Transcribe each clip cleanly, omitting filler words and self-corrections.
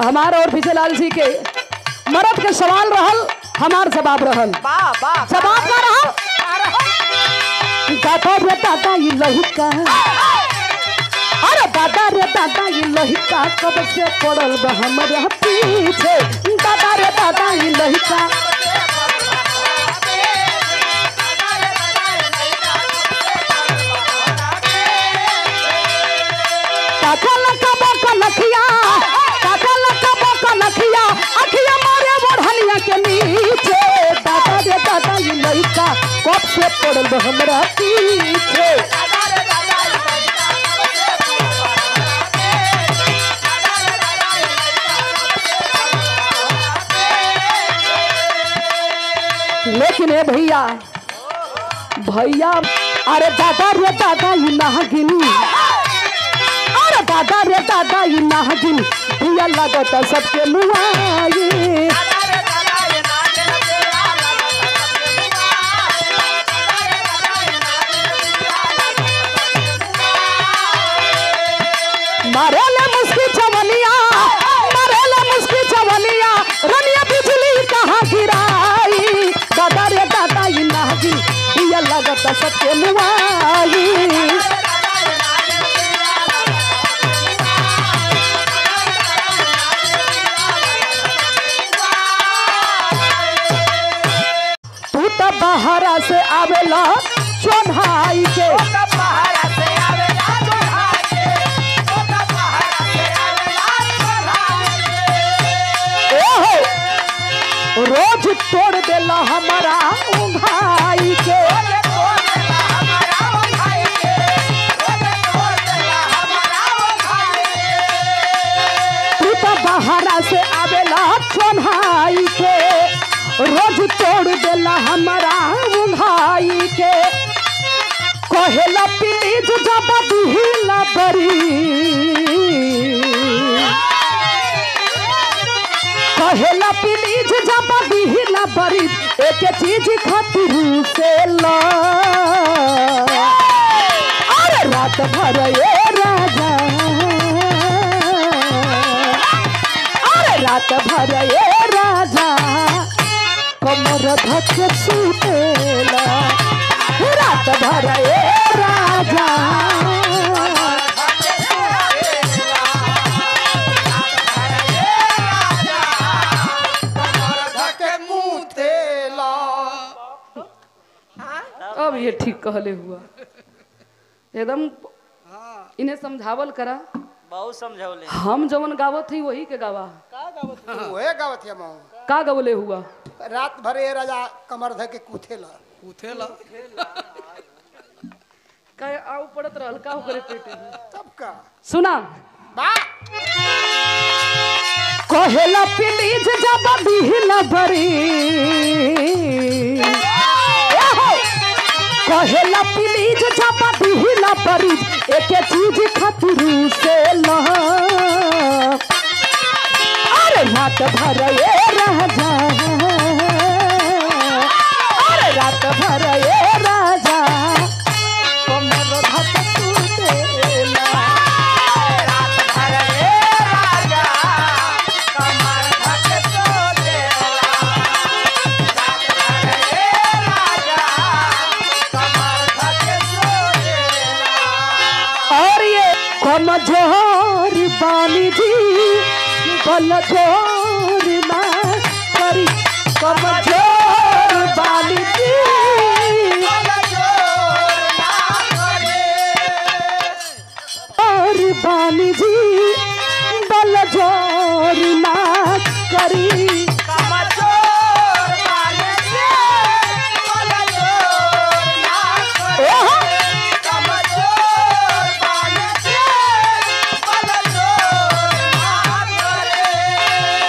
हमारा और पीछे लाल जी के मर्द के सवाल रहल, हमार जवाब रहल। जवाब ना रहल दादा रे दादा ये लहिका, अरे दादा रे दादा ये लहिका कब से पड़ल बा हमरा पीछे। दादा रे दादा ये लहिका काका लका बका लखिया, काका लका बका लखिया, अखिया मारे बढ़निया के नीचे। दादा रे दादा ये लइका कब से पड़ल बा हमरा पीछे। लेकिन ए भैया भैया अरे दादा रे दादा ये नागिनी, अरे दादा रे दादा ये नागिन भैया लागत सबके मुआई। मारेले मुस्की चवनिया, मारेले मुस्की चवनिया, रनिया बिजली कहाँ गिराई। दादा रे दादा ये नागिन भैया लागत सबके मुआई। बहरा से आवेला चोन्हाई के, रोज तोड़ देला हमारा उंघाई के। तू तो बहरा से आवेला चोन्हाई के, रोज तोड़ देला हमारा उंघाई के। कहेला प्लीज जब दिहिला बरी, कहेला प्लीज जब दिहिला बरी, एक चीज खातिर से ला। अरे रात भर ये राजा, अरे रात भर ये राजा कमर धके सुतेला। रात भर ये राजा अब ये ठीक कहले हुआ एकदम। इन्हें समझावल करा, बहुत समझौले। हम जवन गावत ही वही के गावा। वही गावत है माँ का गवले हुआ रात भर ये राजा कमर धके कूथेला का आउ पड़त रहल का करे पेटे में तब का सुना बा कहेला प्लीज जब दिहिला बरी, कहेला प्लीज जब दिहिला बरी, एक चीज खातिर से ला। अरे रात भर ये राजा, अरे रात भर ये राजा कमर धके सुतेला। रात भर ये राजा कमर धके सुतेला। रात भर ये राजा कमर धके सुतेला। और ये कमजोर बानी जी बल जोर ना करी, कमजोर बानी जी और बानी जी बल जोर ना करी।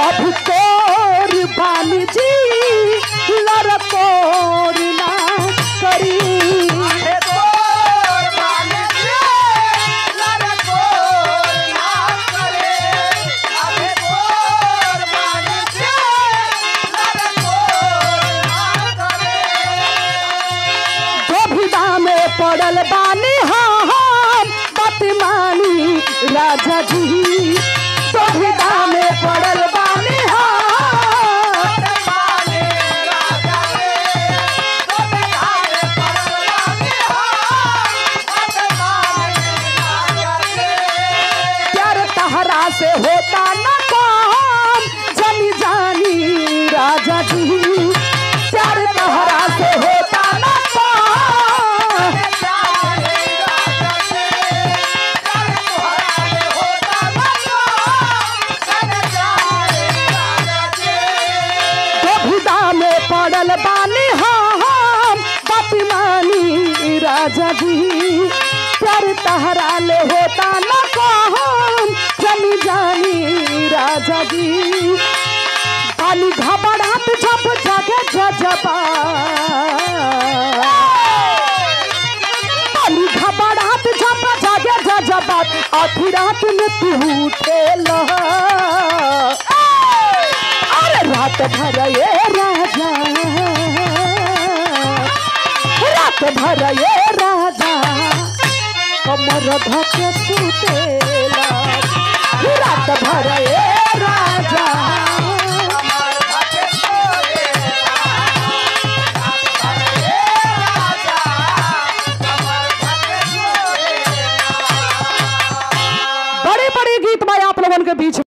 अब तोर बानी जी लड़कोर ना करी। पड़ल बानी हम बतमानी राजा जी, तो में पड़ राजा जी प्यार तहरा ले होता न कहम जनी जानी राजा जी पानी घबरात जब जागे जजबा पानी घबरात जब जागे जजबा आधी रात में तू उठेला अरे रात भर ये राजा रात भर ये राजा कमर धके सुतेला रात भर ये राजा बड़े बड़े गीत में आप लोगों के बीच